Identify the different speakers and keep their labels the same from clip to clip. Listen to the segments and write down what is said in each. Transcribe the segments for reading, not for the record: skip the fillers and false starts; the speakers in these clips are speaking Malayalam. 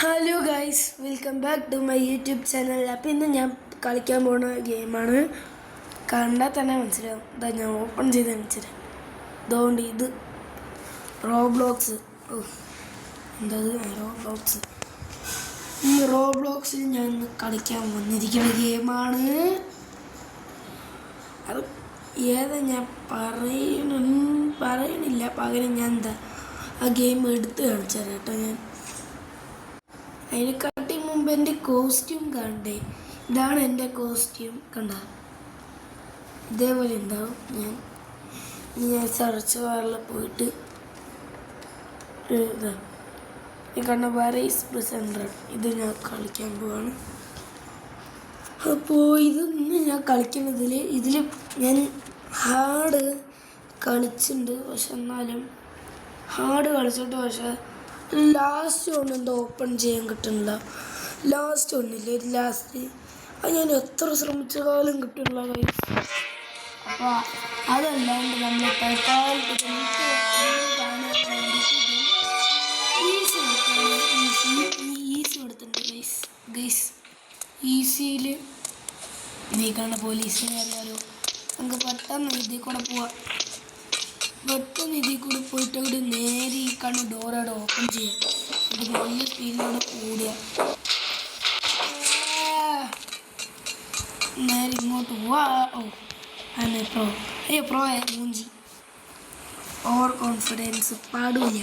Speaker 1: Hello guys, welcome back to my YouTube channel. അപ്പോൾ ഇന്ന് ഞാൻ കളിക്കാൻ പോകുന്ന ഗെയിമാണ്. കണ്ടാൽ തന്നെ മനസ്സിലാവും. ഇതാ ഞാൻ ഓപ്പൺ ചെയ്ത് കാണിച്ചുതരാം. അതുകൊണ്ട് ഇത് റോബ്ലോക്സ്. എന്താ റോബ്ലോക്സ്? ഈ റോബ്ലോക്സിൽ ഞാൻ കളിക്കാൻ വന്നിരിക്കുന്ന ഗെയിമാണ്. അത് ഏതാ ഞാൻ പറയണില്ല, പകരം ഞാൻ എന്താ ആ ഗെയിം എടുത്ത് കാണിച്ചു തരാം കേട്ടോ. ഞാൻ അതിനെക്കാട്ടി മുമ്പ് എൻ്റെ കോസ്റ്റ്യൂം കണ്ടേ. ഇതാണ് എൻ്റെ കോസ്റ്റ്യൂം. കണ്ട ഇതേപോലെ ഉണ്ടാവും. ഞാൻ സെർച്ച് ബാറിൽ പോയിട്ട് ഈ കണ്ട വാരീസ് പ്രസൻറ്റർ ഇത് ഞാൻ കളിക്കാൻ പോവാണ്. അപ്പോൾ ഇതൊന്ന് ഞാൻ കളിക്കുന്നതിൽ ഞാൻ ഹാർഡ് കളിച്ചിട്ടുണ്ട്. പക്ഷെ എന്നാലും ഹാർഡ് കളിച്ചിട്ട് പക്ഷേ ലാസ്റ്റ് ഒന്നെന്തോ ഓപ്പൺ ചെയ്യാൻ കിട്ടുന്നില്ല. ലാസ്റ്റ് ഒന്നില്ലേ, ലാസ്റ്റ് അത് ഞാൻ എത്ര ശ്രമിച്ചാലും കിട്ടുന്നില്ല ഗൈസ്. അപ്പോൾ അതല്ലാണ്ട് നമ്മൾ തൽക്കാലത്ത് ഈസി എടുത്തിട്ടുണ്ട് ഗൈസ്. ഈസിയിൽ നീ കാണുന്ന പോലീസിനെ അറിയാലോ. നമുക്ക് പെട്ടെന്ന് ഇതിൽ കൂടെ പോവാം. പെട്ടെന്ന് ഇതിൽ കൂടെ പോയിട്ട് അവിടെ നേരെ ഈ കണ്ണ് ഡോറോടെ ഓപ്പൺ ചെയ്യാം. ഇത് വലിയ സ്പീഡിലൂടെ കൂടുക. നേരെ ഇങ്ങോട്ട് പോവാ. അതെ പ്രോ മൂഞ്ചി. ഓവർ കോൺഫിഡൻസ് പാടില്ല,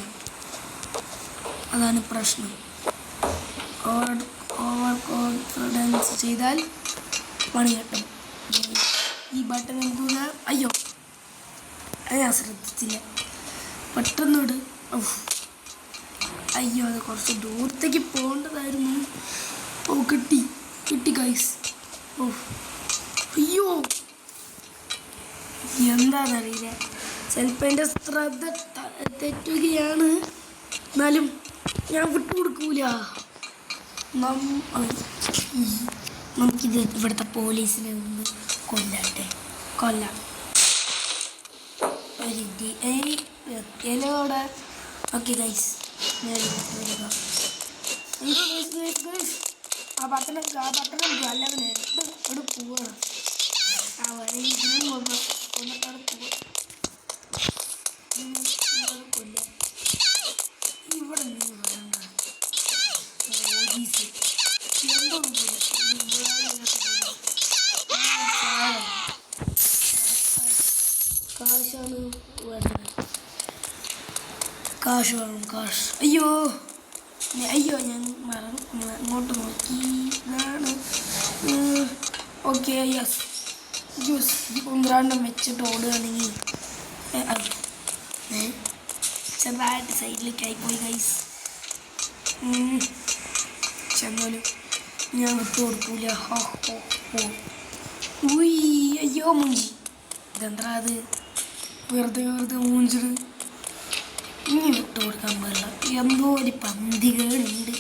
Speaker 1: അതാണ് പ്രശ്നം. ഓവർ കോൺഫിഡൻസ് ചെയ്താൽ പണി കിട്ടും. ഈ ബട്ടൺ എന്തുക? അയ്യോ, ഞാൻ ശ്രദ്ധിച്ചില്ല. പെട്ടെന്നോട് അയ്യോ, അത് കുറച്ച് ദൂരത്തേക്ക് പോകേണ്ടതായിരുന്നു. കിട്ടി ഗൈസ്. അയ്യോ, എന്താണെന്നറിയില്ല, ചിലപ്പോൾ എൻ്റെ ശ്രദ്ധ തെറ്റുകയാണ്. എന്നാലും ഞാൻ വിട്ടുകൊടുക്കൂല. നമുക്കിത് ഇവിടുത്തെ പോലീസിനെ ഒന്ന് കൊല്ലാം. എലോടെ ഓക്കെ ഗൈസ്. ആ ബട്ടൺ അല്ലവനെ ഇവിടെ പോവാണ്. ആ വഴി ഇതിനും കൊന്നിട്ടാണ് പോവുക. കൊല്ല ഇവിടെ നിന്ന് വേണ്ട പോലീസ് എന്തോ കാശാണ് വേണ്ടത്. കാശ് വേണം, കാശ്. അയ്യോ ഞാൻ ഇങ്ങോട്ട് നോക്കി. ഇതാണ് ഓക്കെ. യെസ് ഒന്നരാണ്ടം വെച്ചിട്ട് ഓടുകയാണെങ്കിൽ ചെറുതായിട്ട് സൈഡിലേക്കായി പോയി ഗൈസ്. ചെന്നാലും ഞാൻ വിട്ടു കൊടുക്കൂല. അയ്യോ മുഞ്ചി. ഇതെന്താ അത് വെറുതെ മൂഞ്ചിട്. ഇനി വിട്ടു കൊടുക്കാൻ പാടില്ല. എന്തോ ഒരു പന്തികളുണ്ട്.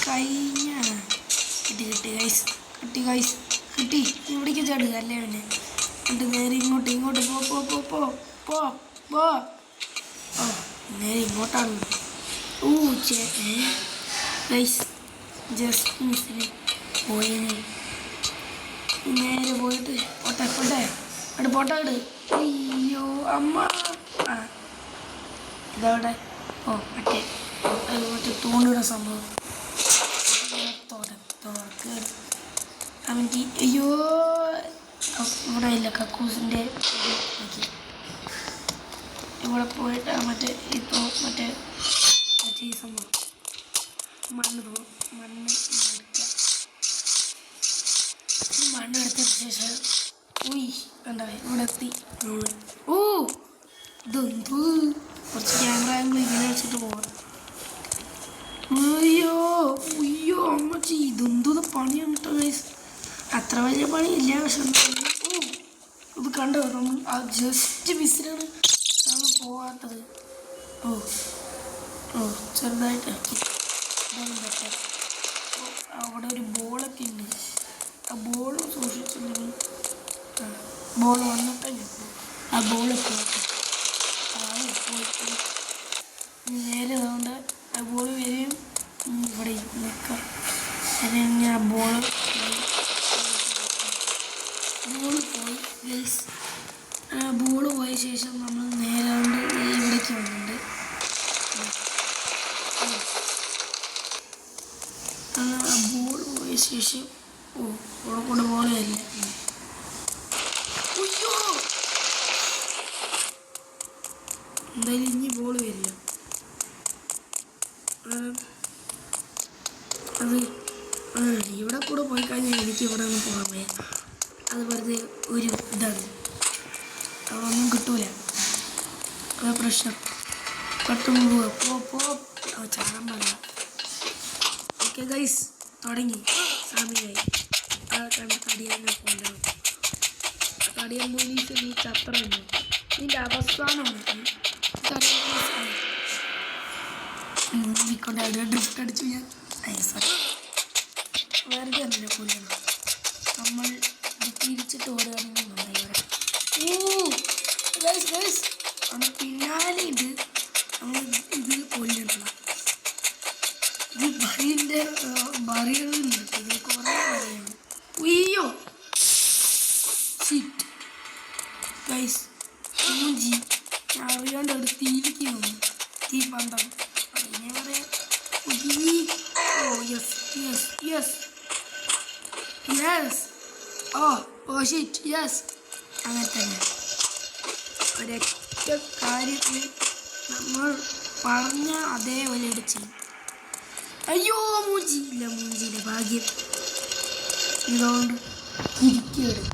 Speaker 1: കഴിഞ്ഞ കിട്ടി ഇവിടേക്ക് ചാടുക അല്ലേ പിന്നെ. എന്നിട്ട് നേരെ ഇങ്ങോട്ട് പോ. നേരെ ഇങ്ങോട്ടാണ്. ഗൈസ് ജസ്റ്റ് മിസ്സിന് പോയിന്. നേരെ പോയിട്ട് പോട്ടെ. അയ്യോ അമ്മ. ഇതവിടെ മറ്റേ തൂണിയുടെ സംഭവം അവൻ്റെ. അയ്യോ, ഇവിടെ ഇല്ല കക്കൂസിൻ്റെ. ഇവിടെ പോയിട്ട് മറ്റേ ഈ സംഭവം മണ്ണെടുത്തതിന് ശേഷം കണ്ട ഇവിടെ എത്തി. ഇതെന്ത് കുറച്ച് ക്യാമറ ആംഗിൾ ഇങ്ങനെ വെച്ചിട്ട് പോകാം. അയ്യോ അമ്മച്ചി, ഇതെന്തോ പണിയാണ് കേട്ടോ ഗൈസ്. അത്ര വലിയ പണിയില്ല, പക്ഷെ ഇത് കണ്ടോ നമ്മൾ ആ ജസ്റ്റ് മിസ്സിലാണ് നമ്മൾ പോകാത്തത്. ചെറുതായിട്ട് ബെറ്റർ. അവിടെ ഒരു ബോളൊക്കെ ഉണ്ട്. ആ ബോൾ സൂക്ഷിച്ചിട്ടുണ്ടെങ്കിൽ ബോൾ വന്നിട്ടേ ആ ബോൾ പോയിട്ട് നേരെ അതുകൊണ്ട് ആ ബോൾ വരെയും ഇവിടെ നിൽക്കാം. അതിന് ആ ബോൾ പോയി ഗൈസ്. ആ ബോൾ പോയ ശേഷം നമ്മൾ നേരെ കൊണ്ട് ഇവിടേക്ക് വന്നിട്ടുണ്ട്. ആ ബോൾ പോയ ശേഷം ഇവിടെ കൂടെ ബോൾ വരില്ല. എന്തായാലും ഇനി ബോൾ വരില്ല. അത് ഇവിടെ കൂടെ പോയി കഴിഞ്ഞാൽ എനിക്ക് ഇവിടെ നിന്ന് പോകാൻ വയ്യ. അത് വെറുതെ ഒരു ഇതാണ്, അതൊന്നും കിട്ടൂല. അത് പ്രശ്നം. പെട്ടെന്ന് പോ ചാടാൻ പാടില്ല. ഓക്കെ ഗൈസ്, തുടങ്ങി സമയമായി. ആ കണ്ട തടിയാനെ കൊണ്ടുപോകും. തടിയാൻ പോലീസ് നീ ചത്രയുണ്ട്. ഇതിൻ്റെ അവസാനമാണ് കൊണ്ട് അവിടെ ഡ്രിഫ്റ്റ് അടിച്ചു. ഞാൻ വെറുതെ തന്നെ കൊല്ലണം. നമ്മൾ ഇത് തിരിച്ചിട്ട് ഓടുകയാണെങ്കിൽ നന്നായി വരാം. അത് പിന്നാലെ ഉണ്ട്. നമ്മൾ ഇത് കൊല്ലണം. ഇത് ബറിൻ്റെ ബറികളുണ്ട്. ഇത് കുറേ ബറിയാണ്. ഉയ്യോ ഷിറ്റ് ഗൈസ്, മൂഞ്ചി അറിയാണ്ട് ഒരു തീയിലേക്ക് വന്നു. തീ പന്തം അതിനെ പറയാം. അങ്ങനെ തന്നെ ഒരൊറ്റ കാര്യത്തിൽ നമ്മൾ പറഞ്ഞ അതേപോലെ ചെയ്യും. അയ്യോ മൂഞ്ചിയില്ല ഭാഗ്യം. ഇതുകൊണ്ട് ഇരിക്കുകയാണ്.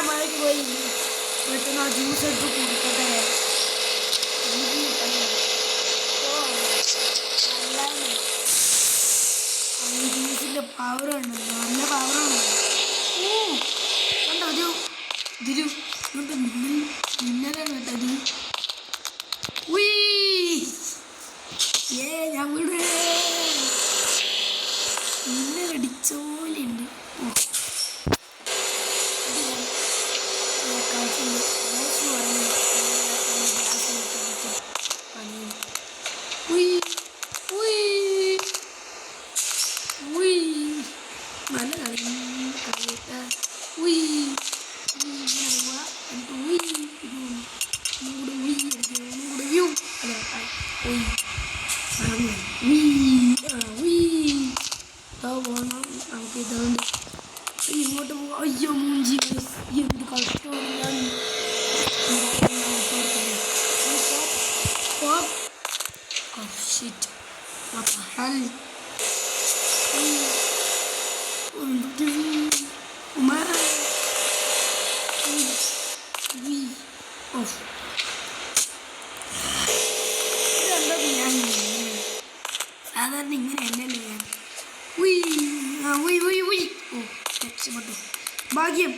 Speaker 1: മഴയ്ക്ക് പോയി പെട്ടെന്ന് ആ ജ്യൂസ് എടുത്ത് കുടിക്കട്ടെ. ജ്യൂസിൻ്റെ പവറുണ്ട്, നല്ല പവറാണ്. കണ്ടോ ഇതിലും മിന്നലാണ് കേട്ടത്. ഞാൻ വീട് മിന്നലടിച്ച പോലെയുണ്ട്. നല്ല കളി നമുക്ക് ഇതുകൊണ്ട് ഇങ്ങോട്ട് പോകാം. അയ്യോ മൂഞ്ചി എന്ത് കഷ്ടമാണ്. ഞാൻ സാധാരണ ഇങ്ങനെയല്ലല്ലോ ഞാൻ. രക്ഷപ്പെട്ടു. ഭാഗ്യം.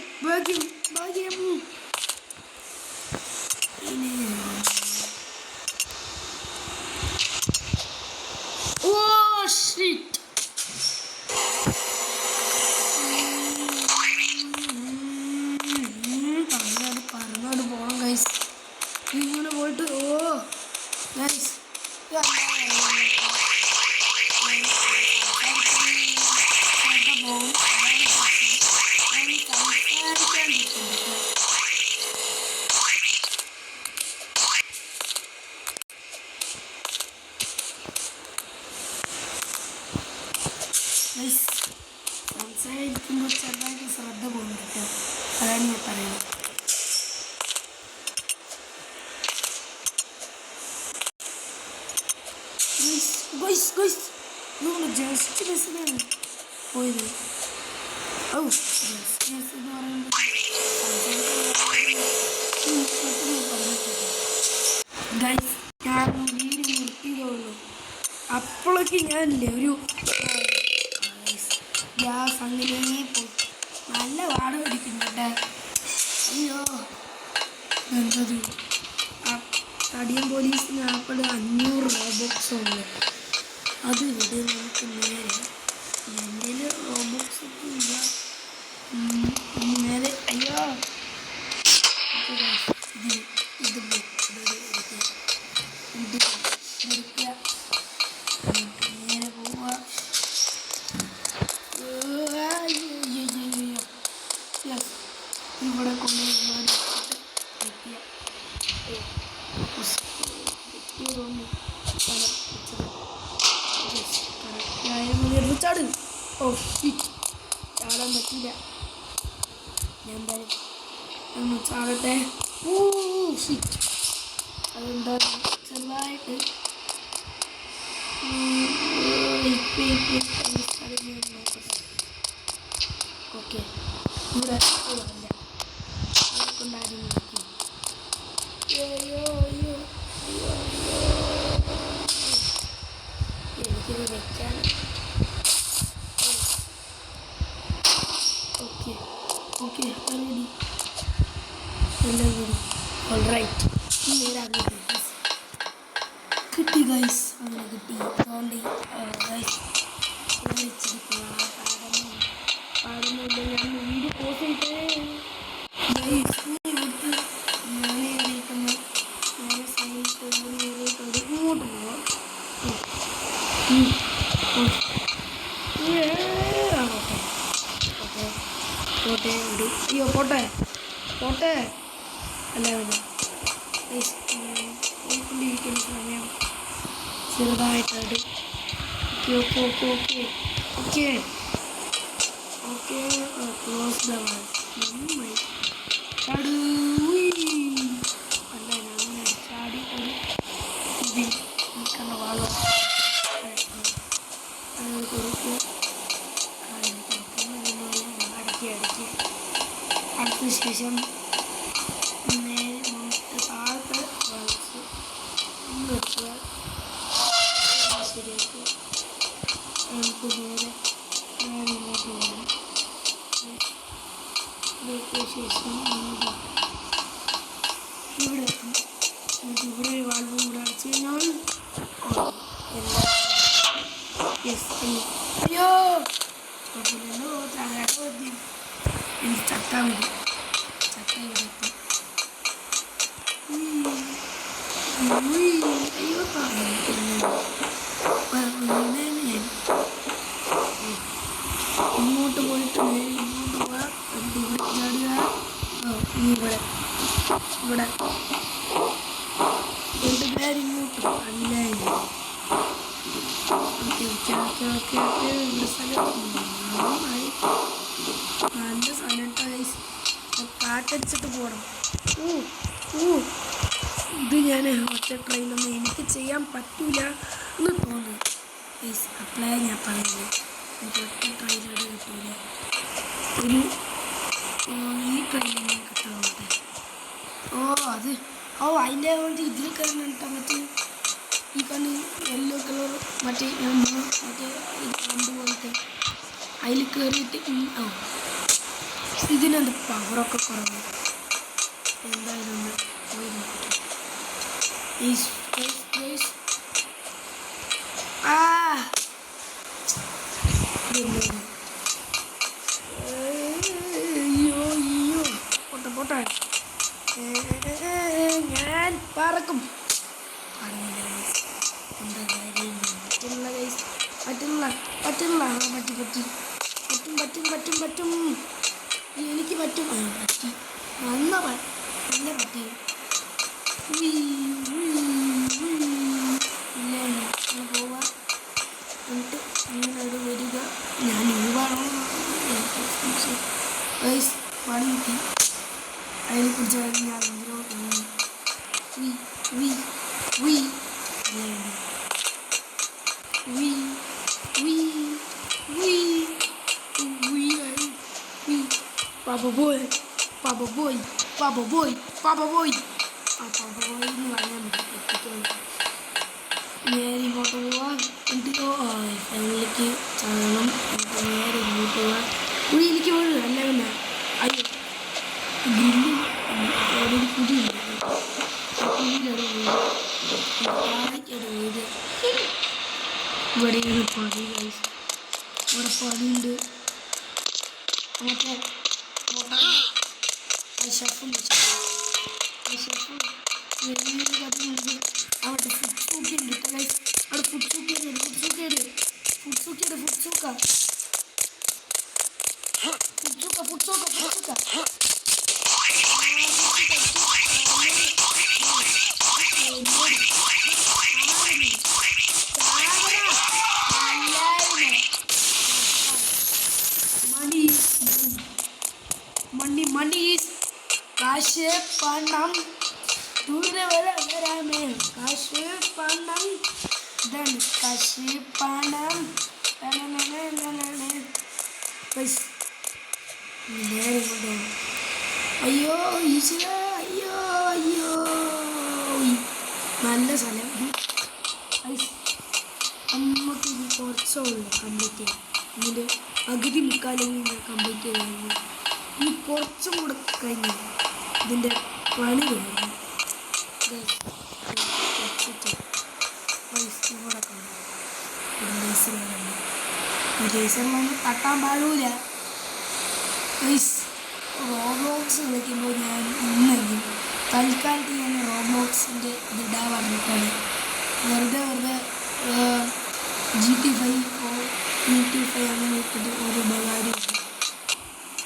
Speaker 1: ഷിറ്റ്. പറഞ്ഞോട് പോണം ഗൈസ്. ഇങ്ങനെ പോയിട്ട് ഗൈസ് സംസാരിക്കുമ്പോൾ ചെറുതായിട്ട് ശ്രദ്ധ പോകുന്നുണ്ട് കേട്ടോ. അതാണ് ഞാൻ പറയുന്നത്. നമ്മൾ ജസ്റ്റ് ബസ്സിലാണ് പോയത്. ജസ്റ്റ് ബസ് എന്ന് പറയുമ്പോൾ ഗൈസ് ഞാൻ വീട് നിർത്തിയതുള്ളൂ. അപ്പോഴൊക്കെ ഞാനില്ലേ ഒരു ഗ്യാസ് അങ്ങനെ പോയി നല്ല വാട പിടിക്കുന്നുണ്ട്. അയ്യോ എന്തത് തടിയൻ പോലീസിന് അപ്പോൾ 500 റോബോക്സ് ഉണ്ട്. അത് ഇവിടെ നമുക്ക് നേരെ എൻ്റെ റോബോക്സ് ഒക്കെ ഇല്ല. ചാടാൻ പറ്റില്ല. ഞാൻ എന്തായാലും ഒന്ന് ചാടട്ടെ. ഷിറ്റ്, അതെന്താ ചെറുതായിട്ട് ഓക്കെ. ഇവിടെ അല്ല അവിടെ കൊണ്ടാരും നോക്കി. അയ്യോ അയ്യോ അയ്യോ എനിക്കിത് വെക്കാൻ. ഓക്കെ ഓക്കെ റെഡി, എല്ലാം കൂടി ഓൾറൈറ്റ്. നേരെ അങ്ങോട്ട് കിട്ടി ഗൈസ്, അങ്ങനെ കിട്ടി. അതുകൊണ്ട് ഗൈസ് ഇച്ചിരി പാടുന്നില്ല. ഞാൻ വീഡിയോ പോസ്റ്റ് ചെയ്തിട്ടേ ഗൈസ് കൊടുത്ത് ഞാൻ എണീക്കുന്ന നേരെ സൈഡിൽ കയറിയിട്ടുണ്ട്. ഇങ്ങോട്ട് പോവാം. പോട്ടെ വിടും. അയ്യോ പോട്ടെ പോട്ടെ അല്ല പോയിക്കൊണ്ടിരിക്കുന്ന സമയം ചെറുതായിട്ടാണ്. Okay okay okay okay okay okay close the walls. ചാടു അല്ല അങ്ങനെ ചാടി ഒരു ഇതിൽ നിൽക്കുന്ന വാളോ കൊടുക്കുക. അടക്കി അടക്കി അടുത്ത ശേഷം നേരെ താഴത്തെ വാൾസ് വെക്കുക. ശരിയാക്കുക. നമുക്ക് നേരെ ഇങ്ങോട്ട് പോകണം. ശേഷം ഇവിടെ എത്തും. എന്നിട്ട് ഇവിടെ ഒരു വാൾവും കൂടെ അടച്ചു കഴിഞ്ഞാൽ അയ്യോ എനിക്ക് ചത്താൻ വരും. ചത്ത ഇവിടെ എത്തും. അയ്യോ ഇങ്ങോട്ട് പോയിട്ട് നേരെ ഇങ്ങോട്ട് പോവാ. ഇവിടെ ചാടുക. ഇവിടെ ഇവിടെ എൻ്റെ പേര് ഇങ്ങോട്ട് അല്ല. Okay okay okay okay okay ഇവിടെ സ്ഥലം നല്ല സ്ഥലം ഗൈസ്. കാറ്റടിച്ചിട്ട് പോകണം. ഇത് ഞാൻ ഒറ്റ ട്രെയിനൊന്നും എനിക്ക് ചെയ്യാൻ പറ്റൂല എന്ന് തോന്നുന്നു ഗൈസ്. അപ്ലൈ ഞാൻ പറയുന്നത് എനിക്ക് ഒറ്റ ട്രെയിനോട് കിട്ടൂല. ഒരു ഈ ട്രെയിനിൽ കിട്ടാവുന്നത്. അത് അതിൻ്റെ കൊണ്ട് ഇതിൽ കയറിട്ടാൽ മറ്റേ ഈ കണ്ണ് യെല്ലോ കളർ മറ്റേ മറ്റേ കമ്പ് പോലത്തെ അതിൽ കയറിയിട്ട് ഇതിനെന്ത് പവറൊക്കെ കുറവ്. എന്തായാലും ഒന്ന് പോയി നോക്കട്ടെ. പോട്ടെ ഞാൻ പറക്കും. എന്താ കാര്യം പറ്റുള്ള ഗൈസ്, പറ്റുള്ള പറ്റുള്ള പറ്റി പറ്റി പറ്റും പറ്റും പറ്റും പറ്റും എനിക്ക് പറ്റും. പറ്റി നല്ല നല്ല പറ്റി. ഇല്ല അങ്ങനെ പോവാ. എന്നിട്ട് ഇങ്ങനെ ഒരു വരിക. ഞാൻ ഒഴിവാണോ ഗൈസ് പണി കിട്ടി. അതിനെ കുറിച്ച് ഞാൻ Papa boy Papa boy Papa boy Papa boy എന്ന് പറയാൻ പറ്റും. നേരെ ഇങ്ങോട്ട് പോവാം. എന്നിട്ടോ ഫാമിലിക്ക് ചാടണം. എന്നിട്ട് നേരെ ഇങ്ങോട്ട് പോവാം. എനിക്ക് വീഴും. അല്ല പിന്നെ അയ്യോ ഗ്രില്ല് അവിടെ ഒരു കുഴിയുണ്ട്. കുഴിയിലൊരു വീട് താഴേക്കൊരു വീട്. ഇവിടെയാണ് പണി ഗൈസ്. ഇവിടെ പണിയുണ്ട്. മറ്റേ ഷെഫുണ്ട്. അവിടെ ഫുഡ് സൂക്കിയുണ്ട് ഗൈസ്. അവിടെ ഫുഡ് സൂക്കിയാണ്. ഫുഡ് സൂക്ക കാശ് പണം ദൂരെ വരാമേ കാശ് പണം ഇതാണ് കാശ് പണം നേരെ കൊണ്ടുപോകും. അയ്യോ ഈശ്വര അയ്യോ അയ്യോ നല്ല സ്ഥലം. നമുക്ക് ഇനി കുറച്ചേ ഉള്ളൂ കംപ്ലീറ്റ് ചെയ്യാം. ഇതിൻ്റെ പകുതി മുക്കാലെങ്കിൽ കംപ്ലീറ്റ് ചെയ്തായിരുന്നു. ഇനി കുറച്ചും കൂടെ കഴിഞ്ഞു ഇതിൻ്റെ പണി കഴിഞ്ഞു. റേസറിലൊന്നും തട്ടാൻ പാടില്ല. റോബ്ലോക്സ് കളിക്കുമ്പോൾ ഞാൻ ഇന്നെങ്കിൽ തൽക്കാലത്ത് ഞാൻ റോബ്ലോക്സിൻ്റെ ഇതിടാൻ പറഞ്ഞിട്ടാണ്. വെറുതെ GTA 5 അങ്ങനെ ഇട്ടിട്ട് ഒരു ഉപകാരമില്ല.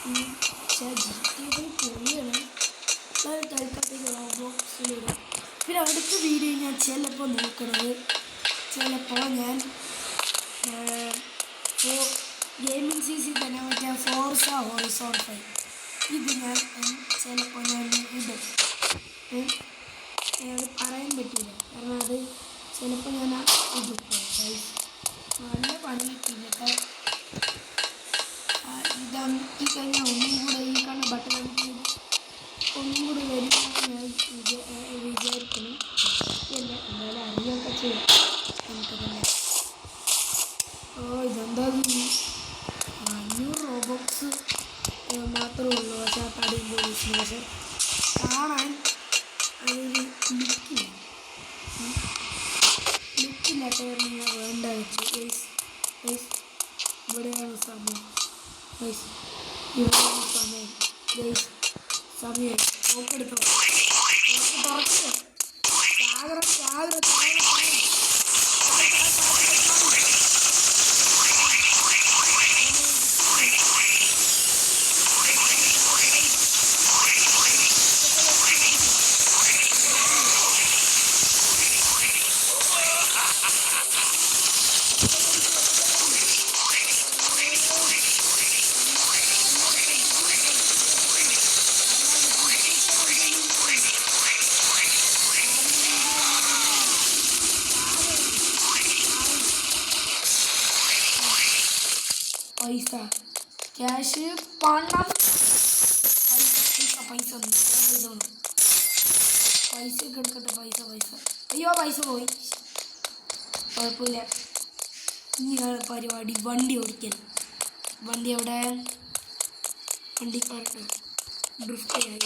Speaker 1: പക്ഷേ GTA 5 പൊളിയാണ്. തൽക്കാലത്തേക്ക് റോബ്ലോക്സിലിടും. പിന്നെ അടുത്ത വീഡിയോ ഞാൻ ചിലപ്പോൾ നോക്കുന്നത് ചിലപ്പോൾ ഞാൻ ഗെയിമിംഗ് CC തന്നെ മറ്റേ ഫോർസ ഹൊറിസോൺ 5 ഇത് ഞാൻ ചിലപ്പോൾ ഞാൻ ഇടും. അത് പറയാൻ പറ്റില്ല കാരണം അത് ചിലപ്പോൾ ഞാൻ ഇടും. നല്ല പണി കിട്ടില്ല. ഇതാക്കി കഴിഞ്ഞാൽ ഒന്നും കൂടെ ഈ കാണുന്ന ബട്ടൺ ഒന്നും കൂടെ വരുമെന്ന് ഞാൻ വിചാരിക്കുന്നു. അല്ല എന്നാലും അറിയൊക്കെ ചെയ്യാം നമുക്ക് തന്നെ. ഇതെന്താ 500 റോബോക്സ് മാത്രമേ ഉള്ളൂ. പക്ഷേ ആ തടിയും പോലീസിന് പക്ഷെ കാണാൻ അതൊരു ലുക്കില്ലാത്തവരെ ഞാൻ വേണ്ട വെച്ചു. ഇവിടെയാണ് സമയം. ഇവിടെയാണ് സമയം നോക്കെടുത്തോ തുറച്ച് പൈസ ക്യാഷ് പണം പൈസ എടുക്കട്ടെ. പൈസ അയ്യോ പൈസ പോയി. കുഴപ്പമില്ല. ഇനിയാണ് പരിപാടി വണ്ടി ഓടിക്കൽ. വണ്ടി എവിടെ? വണ്ടിക്കാർക്ക് ഡ്രിഫ്റ്റ് ചെയ്യാൻ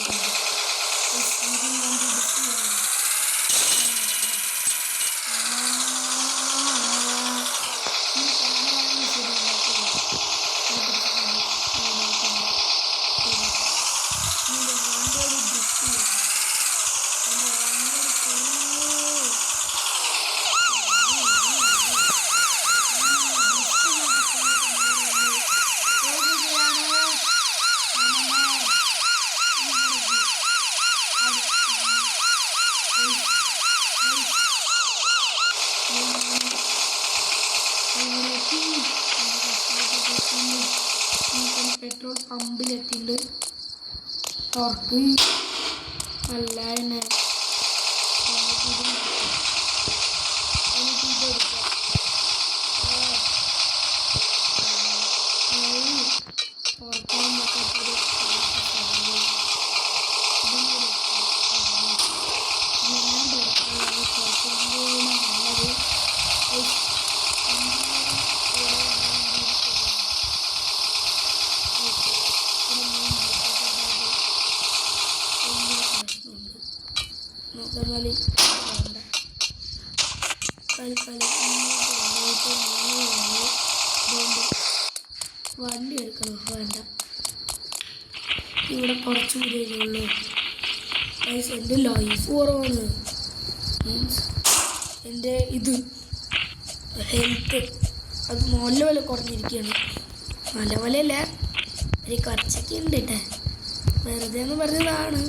Speaker 1: പെട്രോൾ പമ്പിലെത്തിണ്ട്. ടോർക്ക് നല്ല തന്നെ വണ്ടി എടുക്കണം. വേണ്ട, ഇവിടെ കുറച്ച് കൂടിയുള്ളൂ. എൻ്റെ ലൈഫ് കുറവാണ്. മീൻസ് എൻ്റെ ഇത് ഹെൽത്ത് അത് നല്ല വില കുറഞ്ഞിരിക്കുകയാണ്. നല്ല വിലയല്ല, ഒരു കുറച്ചൊക്കെ ഉണ്ട് കേട്ടെ. വെറുതെ എന്ന് പറഞ്ഞതാണ്.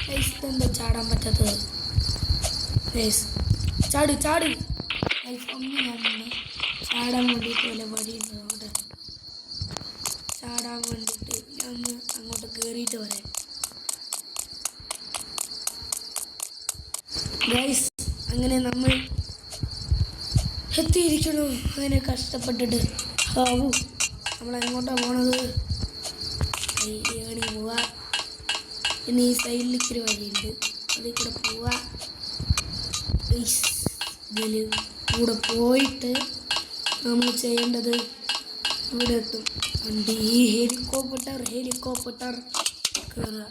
Speaker 1: പൈസ എന്താ ചാടാൻ പറ്റാത്തത്? ചാട് ഒന്ന് ഞാൻ ചാടാൻ വേണ്ടിയിട്ട് വല്ല വഴിയുണ്ട് അവിടെ. ചാടാൻ വേണ്ടിയിട്ട് ഞാൻ ഒന്ന് അങ്ങോട്ട് കയറിയിട്ട് വരാം. ഗൈസ് അങ്ങനെ നമ്മൾ എത്തിയിരിക്കണു. അങ്ങനെ കഷ്ടപ്പെട്ടിട്ട് ഹാവു നമ്മളെങ്ങോട്ടാണ് പോണത്? ഏണി പോവാ. ഇനി ഈ സൈഡിലേക്കൊരു വഴിയുണ്ട്, അതിൽ കൂടെ പോവാ. ഇതിൽ കൂടെ പോയിട്ട് നമ്മൾ ചെയ്യേണ്ടത് ഇവിടെ എത്തും. വണ്ടി ഹെലികോപ്റ്റർ കയറുക.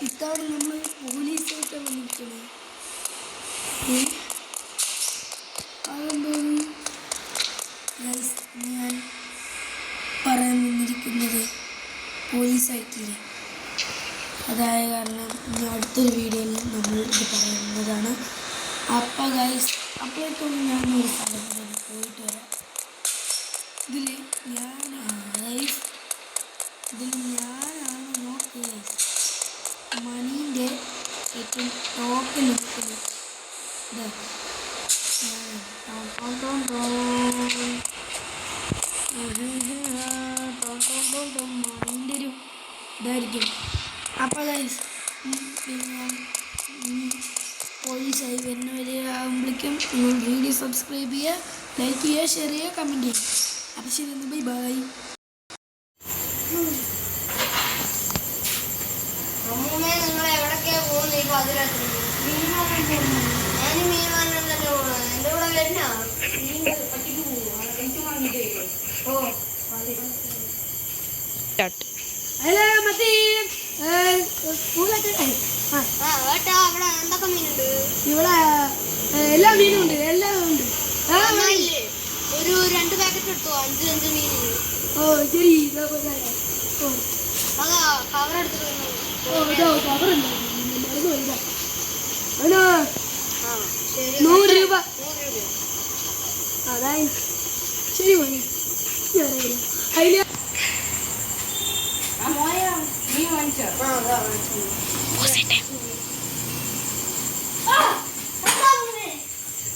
Speaker 1: ഇതാണ് നമ്മൾ പോലീസായിട്ട് വന്നിരിക്കുന്നത്. അതെന്തോന്ന് ഞാൻ പറയാൻ വന്നിരിക്കുന്നത് പോലീസായിട്ടില്ലേ, അതായ കാരണം ഇനി അടുത്തൊരു വീഡിയോയിൽ നമ്മൾ ഇത് പറയുന്നതാണ്. അപ്പം ഗൈസ് അപ്പോഴേക്കും ഞാൻ ഒരു സ്ഥലത്ത് പോയിട്ട് വരാം. ഇതിൽ ഞാനാണ് നോക്കുക മണീൻ്റെ ഏറ്റവും ടോപ്പിൽ നിൽക്കുന്നത്. മണീൻ്റെ ഒരു ഇതായിരിക്കും. അപ്പോൾ ഗൈസ് പോലീസായി വരുന്നവരെ ആകുമ്പോഴേക്കും നിങ്ങൾ വീഡിയോ സബ്സ്ക്രൈബ് ചെയ്യുക, ലൈക്ക് ചെയ്യുക, ഷെയർ ചെയ്യുക, കമൻറ്റ് ചെയ്യുക. അപ്പോൾ ശരി, ബൈ ബൈ.
Speaker 2: അമ്മൂമ്മേ നിങ്ങൾ എവിടൊക്കെയാ പോകുന്നത് ഈ പാതിരാത്രി? ഞാൻ മീൻ വാങ്ങാൻ തന്നെ പോകണം. എൻ്റെ കൂടെ വരുന്ന ഓ
Speaker 1: ഹലോ മതി
Speaker 2: ഏട്ടാ അവിടെ എന്തൊക്കെ മീനുണ്ട്?
Speaker 1: ഇവിടെ എല്ലാ മീനും ഉണ്ട്, എല്ലാം ഉണ്ട്.
Speaker 2: ഒരു 2 പാക്കറ്റ് എടുത്തോ, 5 മീൻ.
Speaker 1: ഓ ശരി.
Speaker 2: അതാ കവർ എടുത്തിട്ട്
Speaker 1: ഹലോ 100 രൂപ. അതായി ശരി മോനെ. അതിൽ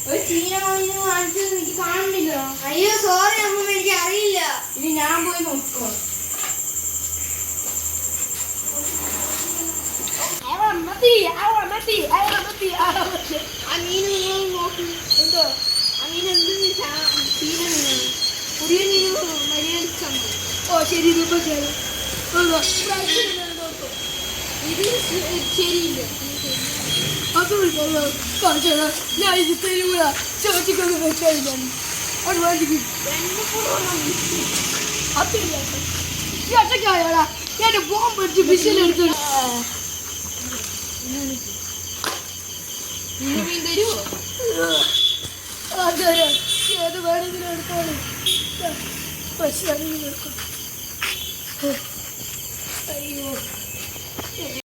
Speaker 2: ഒരു ചീന മീന് വാങ്ങിച്ചത് എനിക്ക് കാണുന്നില്ല. അയ്യോ സോറി അമ്മ, എനിക്ക് അറിയില്ല. ഇനി ഞാൻ പോയി നോക്കോ. ആ മീൻ നിങ്ങൾ നോക്കി എന്തോ ആ മീൻ എന്ത് ചീന മീനാണ്. പുതിയ മീൻ മര്യാദ.
Speaker 1: ഓ ശരി രൂപ ശരി.
Speaker 2: ഇത് ശരിയില്ല.
Speaker 1: ഞാൻ ഇത് തരൂല, ചോദിക്കൊന്ന് വെച്ചാൽ അത് വാങ്ങിക്കും. ഒറ്റയ്ക്കായോടാ ഞാൻ ബോംബ് അടിച്ച് വിസിലെടുത്തു.
Speaker 2: മീൻ തരുമോ?
Speaker 1: അത് വേണമെങ്കിലും എടുത്തോളൂ. പക്ഷേ